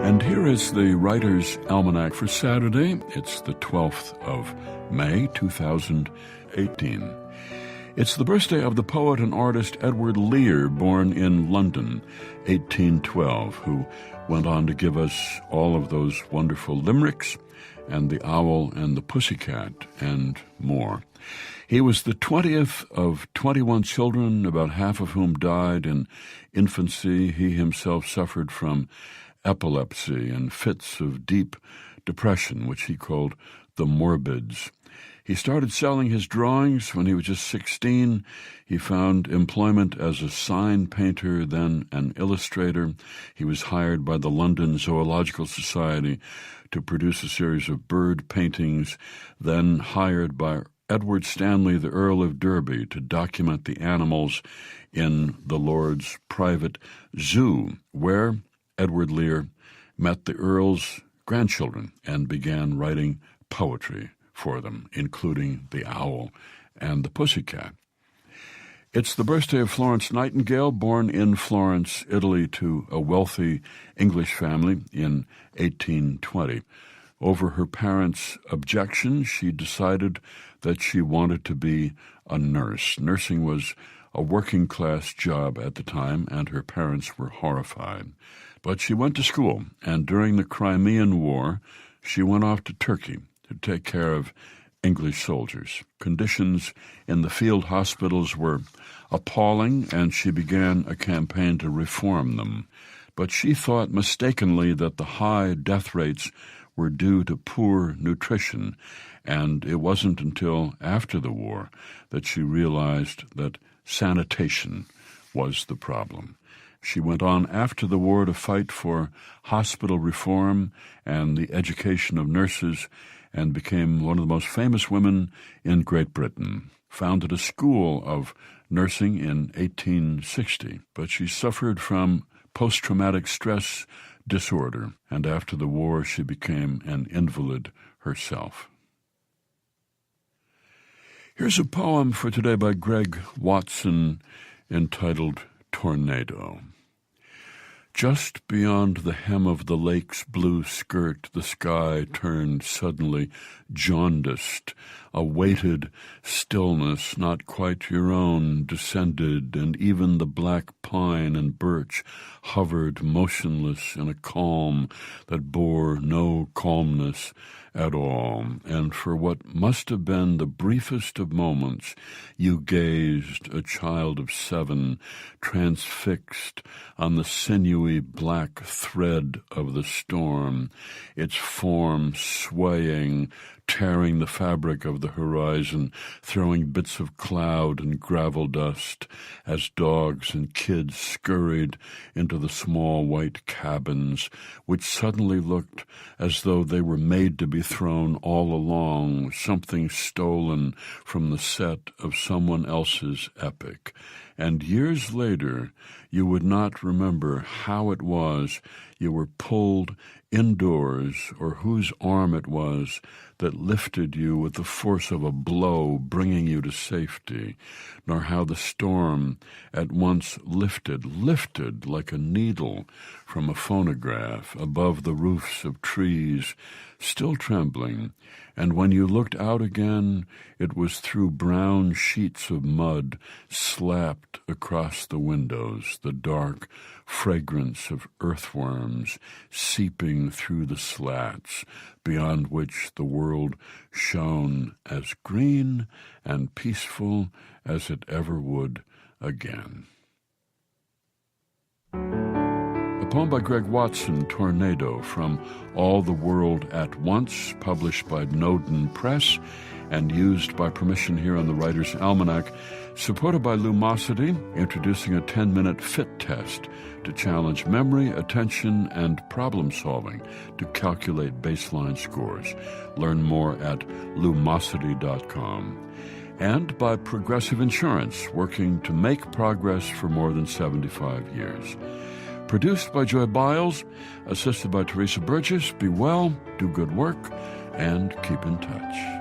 And here is the Writer's Almanac for Saturday. It's the 12th of May, 2018. It's the birthday of the poet and artist Edward Lear, born in London, 1812, who went on to give us all of those wonderful limericks and The Owl and the Pussycat and more. He was the 20th of 21 children, about half of whom died in infancy. He himself suffered from epilepsy and fits of deep depression, which he called the morbids. He started selling his drawings when he was just 16. He found employment as a sign painter, then an illustrator. He was hired by the London Zoological Society to produce a series of bird paintings, then hired by Edward Stanley, the Earl of Derby, to document the animals in the Lord's private zoo, where Edward Lear met the Earl's grandchildren and began writing poetry for them, including The Owl and the Pussycat. It's the birthday of Florence Nightingale, born in Florence, Italy, to a wealthy English family in 1820. Over her parents' objections, she decided that she wanted to be a nurse. Nursing was a working-class job at the time, and her parents were horrified. But she went to school, and during the Crimean War, she went off to Turkey to take care of English soldiers. Conditions in the field hospitals were appalling, and she began a campaign to reform them. But she thought mistakenly that the high death rates were due to poor nutrition, and it wasn't until after the war that she realized that sanitation was the problem. She went on after the war to fight for hospital reform and the education of nurses, and became one of the most famous women in Great Britain. Founded a school of nursing in 1860, but she suffered from post-traumatic stress disorder, and after the war she became an invalid herself. Here's a poem for today by Greg Watson entitled Tornado. Just beyond the hem of the lake's blue skirt, the sky turned suddenly jaundiced. A weighted stillness, not quite your own, descended, and even the black pine and birch hovered motionless in a calm that bore no calmness at all. And for what must have been the briefest of moments, you gazed, a child of 7, transfixed on the sinewy black thread of the storm, its form swaying, tearing the fabric of the horizon, throwing bits of cloud and gravel dust as dogs and kids scurried into the small white cabins, which suddenly looked as though they were made to be thrown all along, something stolen from the set of someone else's epic. And years later, you would not remember how it was you were pulled indoors, or whose arm it was that lifted you with the force of a blow, bringing you to safety, nor how the storm at once lifted like a needle from a phonograph above the roofs of trees, still trembling, and when you looked out again, it was through brown sheets of mud slapped across the windows, the dark fragrance of earthworms seeping through the slats, beyond which the world shone as green and peaceful as it ever would again. A poem by Greg Watson, Tornado, from All the World at Once, published by Noden Press and used by permission here on the Writer's Almanac, supported by Lumosity, introducing a 10-minute fit test to challenge memory, attention, and problem-solving to calculate baseline scores. Learn more at lumosity.com. And by Progressive Insurance, working to make progress for more than 75 years. Produced by Joy Biles, assisted by Teresa Burgess. Be well, do good work, and keep in touch.